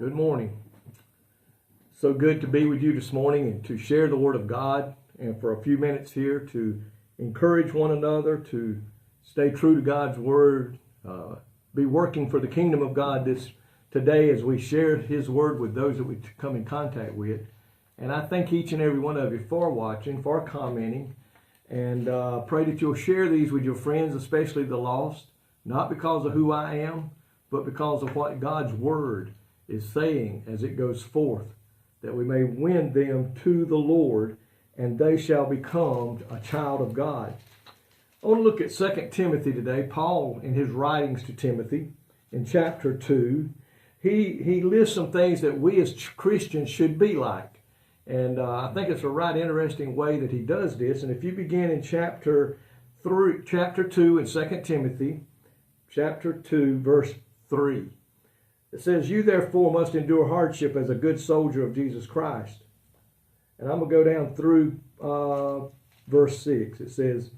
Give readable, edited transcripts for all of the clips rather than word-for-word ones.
Good morning. So good to be with you this morning and to share the Word of God and for a few minutes here to encourage one another to stay true to God's Word, be working for the kingdom of God today as we share His Word with those that we come in contact with. And I thank each and every one of you for watching, for commenting, and pray that you'll share these with your friends, especially the lost, not because of who I am, but because of what God's Word is saying as it goes forth, that we may win them to the Lord, and they shall become a child of God. I want to look at 2 Timothy today. Paul, in his writings to Timothy, in chapter 2, he lists some things that we as Christians should be like. And I think it's a right interesting way that he does this. And if you begin in chapter 2 in 2 Timothy, chapter 2, verse 3. It says, "You therefore must endure hardship as a good soldier of Jesus Christ." And I'm going to go down through verse 6. It says,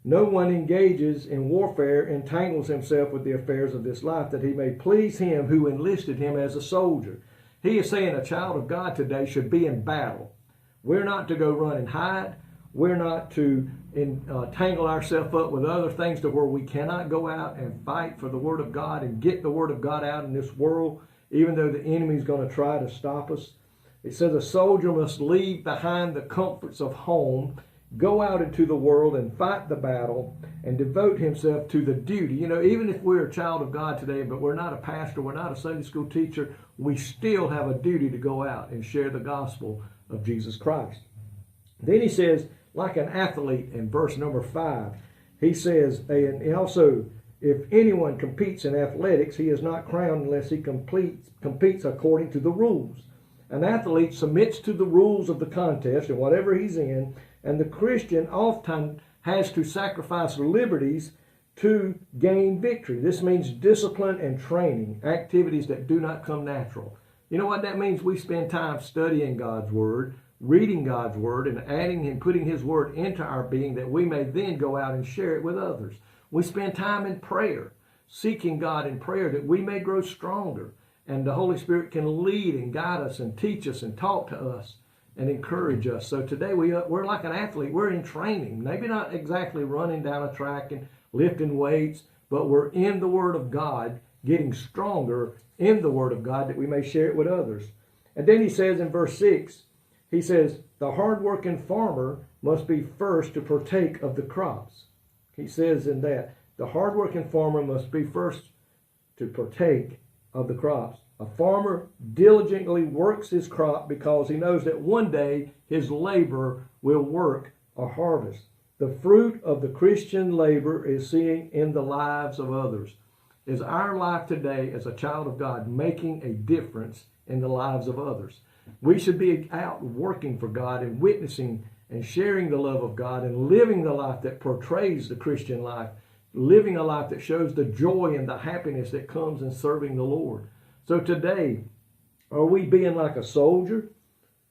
"No one engages in warfare entangles himself with the affairs of this life, that he may please him who enlisted him as a soldier." He is saying a child of God today should be in battle. We're not to go run and hide. We're not to tangle ourselves up with other things to where we cannot go out and fight for the Word of God and get the Word of God out in this world, even though the enemy is going to try to stop us. It says a soldier must leave behind the comforts of home, go out into the world and fight the battle and devote himself to the duty. You know, even if we're a child of God today, but we're not a pastor, we're not a Sunday school teacher, we still have a duty to go out and share the gospel of Jesus Christ. Then he says, like an athlete in verse number 5, he says, and also, if anyone competes in athletics, he is not crowned unless he competes according to the rules. An athlete submits to the rules of the contest and whatever he's in, and the Christian often has to sacrifice liberties to gain victory. This means discipline and training, activities that do not come natural. You know what that means? We spend time studying God's Word, reading God's Word, and adding and putting His Word into our being that we may then go out and share it with others. We spend time in prayer, seeking God in prayer that we may grow stronger, and the Holy Spirit can lead and guide us and teach us and talk to us and encourage us. So today we're like an athlete. We're in training, maybe not exactly running down a track and lifting weights, but we're in the Word of God, getting stronger in the Word of God that we may share it with others. And then he says in verse 6, he says, the hard-working farmer must be first to partake of the crops. He says in that, the hard-working farmer must be first to partake of the crops. A farmer diligently works his crop because he knows that one day his labor will work a harvest. The fruit of the Christian labor is seen in the lives of others. Is our life today as a child of God making a difference in the lives of others? We should be out working for God and witnessing and sharing the love of God and living the life that portrays the Christian life, living a life that shows the joy and the happiness that comes in serving the Lord. So today, are we being like a soldier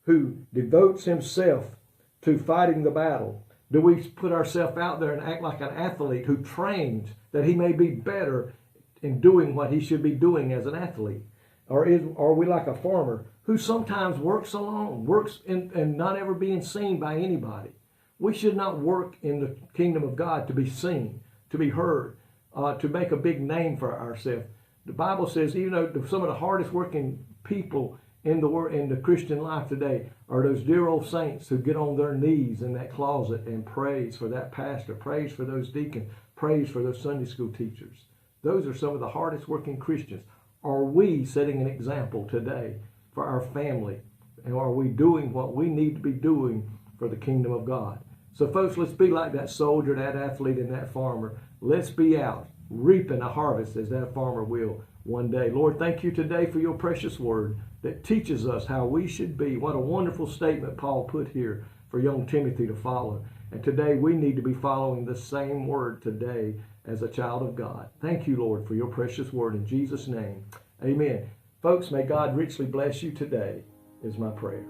who devotes himself to fighting the battle? Do we put ourselves out there and act like an athlete who trains that he may be better in doing what he should be doing as an athlete? Or are we like a farmer who sometimes works alone, works and not ever being seen by anybody? We should not work in the kingdom of God to be seen, to be heard, to make a big name for ourselves. The Bible says, even though some of the hardest working people in the Christian life today are those dear old saints who get on their knees in that closet and prays for that pastor, prays for those deacons, prays for those Sunday school teachers. Those are some of the hardest working Christians. Are we setting an example today for our family? And are we doing what we need to be doing for the kingdom of God? So folks, let's be like that soldier, that athlete, and that farmer. Let's be out reaping a harvest as that farmer will one day. Lord, thank you today for your precious word that teaches us how we should be. What a wonderful statement Paul put here for young Timothy to follow. And today we need to be following the same word today as a child of God. Thank you, Lord, for your precious word in Jesus' name. Amen. Folks, may God richly bless you today is my prayer.